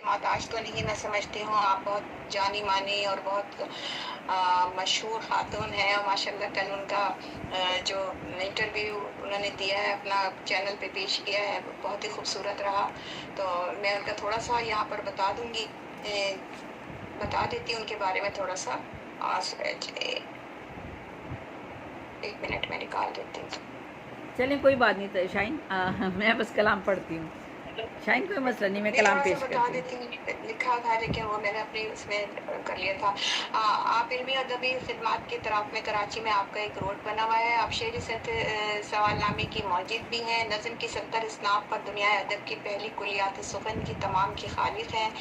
मोहताज तो नहीं, मैं समझती हूँ आप बहुत जानी मानी और बहुत मशहूर खातून हैं, और माशाल्लाह कल उनका जो इंटरव्यू उन्होंने दिया है अपना चैनल पे पेश किया है, बहुत ही खूबसूरत रहा। तो मैं उनका थोड़ा सा यहाँ पर बता दूंगी, बता देती हूँ उनके बारे में थोड़ा सा। एक मिनट में निकाल देती हूँ। चलें कोई बात नहीं तो शाहीन, मैं बस कलाम पढ़ती हूँ। शाहीन कोई मसला नहीं, मैं कलाम थोड़ा सा पेश बता करती हूँ। देती हूँ, लिखा था लेकिन वो मैंने अपनी उसमें कर लिया था। आप इल्मी अदबी खिदमात के तरफ में कराची में आपका एक रोड बना हुआ है। आप शेर सवालनामे की मौजूद भी हैं। नज़म की 70 इसनाफ पर दुनिया अदब की पहली कुलियात सुखन की तमाम की खालिक हैं।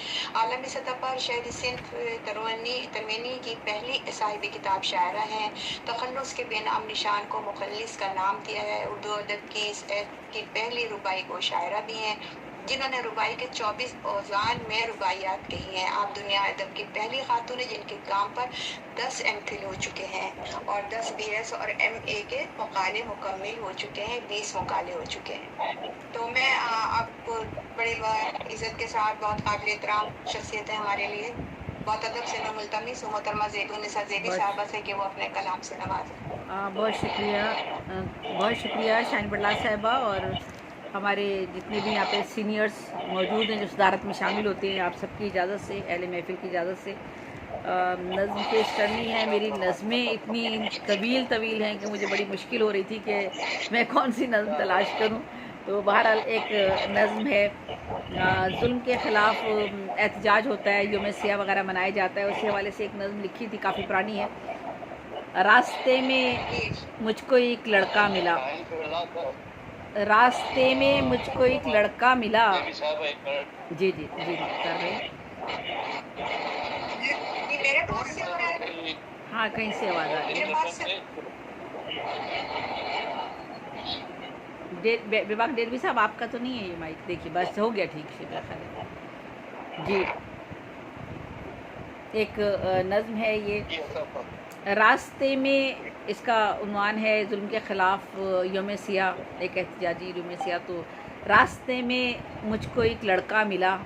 आलमी सतह पर शेर सिंध तरवेनी की पहली साहिबी किताब शायरा हैं। तखल्लुस के बेनाम निशान को मुखल्लिस का नाम दिया है। उर्दू अदब की पहली रुबाई को शायरा भी हैं, जिन्होंने रुबाई के 24 औज़ान में रुबाइयात कही हैं। आप दुनिया अदब की पहली खातून हैं जिनके काम पर 10 एमफिल हो चुके हैं और 10 बीएस और एमए के मकाले मुकम्मल हो चुके हैं, 20 मकाले हो चुके हैं। तो मैं आपको बड़ी इज़्ज़त के साथ, बहुत काबिल एहतराम शख्सियत है हमारे लिए, बहुत अदब से मैं मुल्तमिस हूँ मोहतरमा ज़ेबुन्निसा ज़ेबी साहबा से कि वो अपने कलाम से नवाजें। बहुत शुक्रिया शाहीन बटला साहिबा, और हमारे जितने भी यहाँ पे सीनियर्स मौजूद हैं जो सदारत में शामिल होते हैं, आप सबकी इजाज़त से, अहले महफिल की इजाज़त से नज़्म पेश करनी है। मेरी नज़में इतनी तवील हैं कि मुझे बड़ी मुश्किल हो रही थी कि मैं कौन सी नज़म तलाश करूं। तो बहरहाल एक नज़म है, जुल्म के ख़िलाफ़ एहतजाज होता है, यौम सियाह वगैरह मनाया जाता है, उसी हवाले से एक नज़म लिखी थी, काफ़ी पुरानी है। रास्ते में मुझको एक लड़का मिला, रास्ते में मुझको एक लड़का मिला। जी जी जी कर रहे हैं। मेरे पास से हो रहा है? हाँ, कहीं से आवाज़ आ रही मेरे है। पास से बेबाक डेरवी साहब, आपका तो नहीं है ये माइक? देखिए बस हो गया ठीक से मेरा ख्याल है। जी, एक नज़्म है ये, रास्ते में, इसका उन्वान है जुल्म के ख़िलाफ़ यौम सियाह, एक एहतजाजी यौम सियाह। तो रास्ते में मुझको एक लड़का मिला,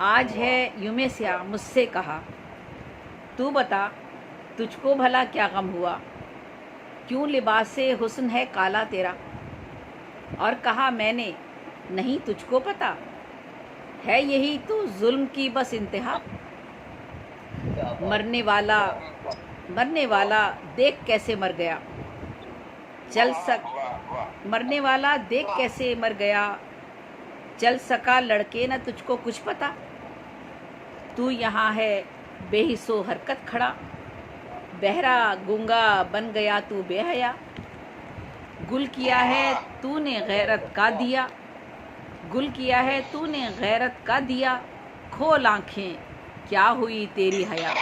आज है यौम सियाह, मुझसे कहा तू बता तुझको भला क्या गम हुआ, क्यों लिबासे हुस्न है काला तेरा। और कहा मैंने नहीं तुझको पता, है यही तो जुल्म की बस इंतहा। मरने वाला देख कैसे मर गया, मरने वाला देख कैसे मर गया, चल सका लड़के न तुझको कुछ पता। तू यहाँ है बेहिसो हरकत खड़ा, बहरा गूंगा बन गया तू बेहया। गुल किया है तूने गैरत का दिया, गुल किया है तूने गैरत का दिया, खोल आंखें क्या हुई तेरी हया।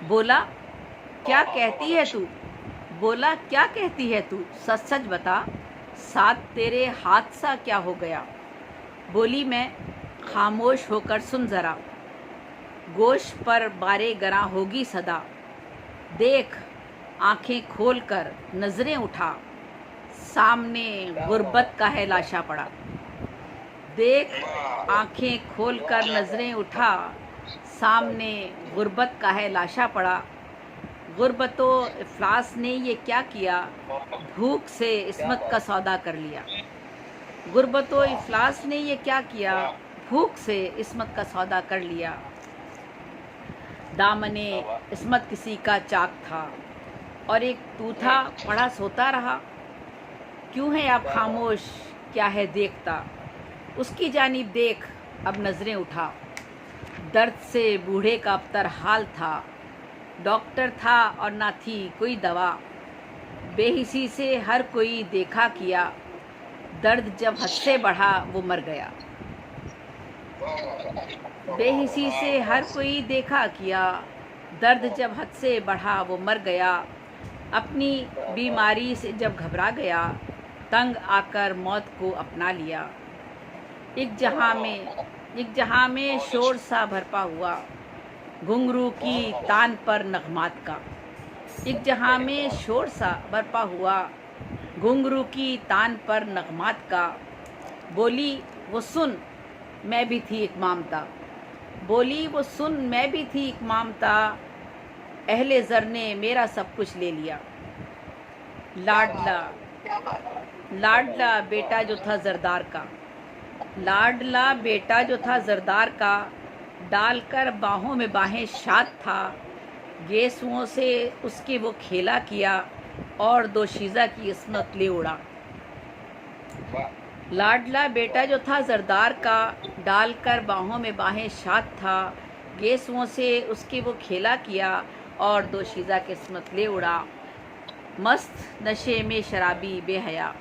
बोला क्या कहती है तू, बोला क्या कहती है तू, सच सच बता साथ तेरे हादसा क्या हो गया। बोली मैं खामोश होकर सुन ज़रा, गोश्त पर बारे गरा होगी सदा। देख आंखें खोल कर नजरें उठा, सामने गुर्बत का है लाशा पड़ा। देख आंखें खोल कर नजरें उठा, सामने गुर्बत का है लाशा पड़ा। गुर्बतो इफ्लास ने ये क्या किया, भूख से इस्मत का सौदा कर लिया। गुर्बतो इफ्लास ने ये क्या किया, भूख से इस्मत का सौदा कर लिया। दामने इस्मत किसी का चाक था, और एक तू था पड़ा सोता रहा। क्यों है आप खामोश, क्या है देखता, उसकी जानिब देख अब नजरें उठा। दर्द से बूढ़े का अबतर हाल था, डॉक्टर था और ना थी कोई दवा। बेहिसी से हर कोई देखा किया, दर्द जब हद से बढ़ा वो मर गया। बेहिसी से हर कोई देखा किया, दर्द जब हद से बढ़ा वो मर गया। अपनी बीमारी से जब घबरा गया, तंग आकर मौत को अपना लिया। एक जहां में शोर सा भरपा हुआ, घुंघरू की तान पर नगमात का। एक जहां में शोर सा बरपा हुआ, घुंघरू की तान पर नगमात का। बोली वो सुन मैं भी थी एक मामता। बोली वो सुन मैं भी थी एक मामता, अहले ज़र ने मेरा सब कुछ ले लिया। लाडला क्या बात। लाडला बेटा जो था जरदार का, लाडला बेटा जो था जरदार का, डालकर बाहों में बाहें शाद था। गेसुओं से उसके वो खेला किया और दोशीज़ा की इस्मत ले उड़ा। लाडला बेटा जो था जरदार का, डालकर बाहों में बाहें शाद था। गेसुओं से उसके वो खेला किया और दोशीज़ा की इस्मत ले उड़ा। मस्त नशे में शराबी बेहया,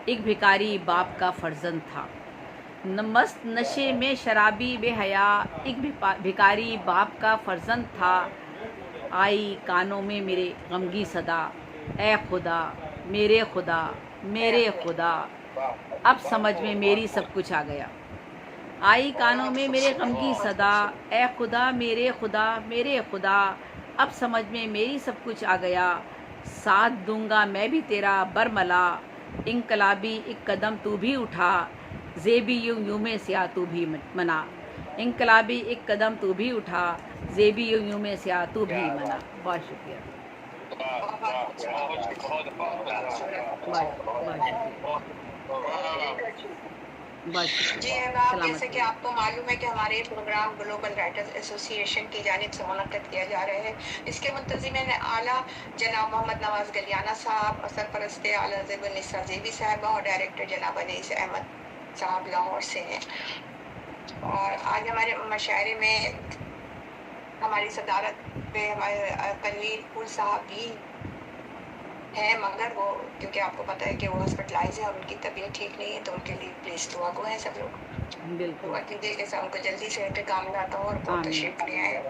एक भिखारी बाप का फर्जंद था। मस्त नशे में शराबी बेहया, एक भिखारी बाप का फर्जंद था। आई कानों में मेरे गमगी सदा, ए खुदा मेरे खुदा मेरे खुदा, अब समझ में मेरी सब कुछ आ गया। आई कानों में मेरे गमगी सदा, ए खुदा मेरे खुदा मेरे खुदा, अब समझ में मेरी सब कुछ आ गया। साथ दूंगा मैं भी तेरा बरमला, इनकलाबी एक कदम तू भी उठा। ज़ेबी यूं में स्या तू भी मना, इनकलाबी एक कदम तू भी उठा। ज़ेबी यूं में स्या तू भी मना। बहुत शुक्रिया। जी अहबाब, जैसे कि आपको मालूम है कि हमारे प्रोग्राम ग्लोबल राइटर्स एसोसिएशन की जानिब से मुनक्किद किया जा रहे हैं। इसके मुंतज़िमीन आला जनाब मोहम्मद नवाज गलियाना साहब, सरपरस्त आला ज़ेबुन्निसा ज़ेबी साहबा और डायरेक्टर जनाब अनीस अहमद साहब लाहौर से हैं। और आज हमारे मशायरे में हमारी सदारत पे हमारे तनवीर फूल साहब भी है, मगर वो क्योंकि आपको पता है कि वो हॉस्पिटलाइज है और उनकी तबीयत ठीक नहीं है, तो उनके लिए प्लीज़ दुआ को है सब लोग। बिल्कुल दुआ कीजिए कि उनको जल्दी से इंतकाम लाता हो और बहुत तशरीफ ले आए।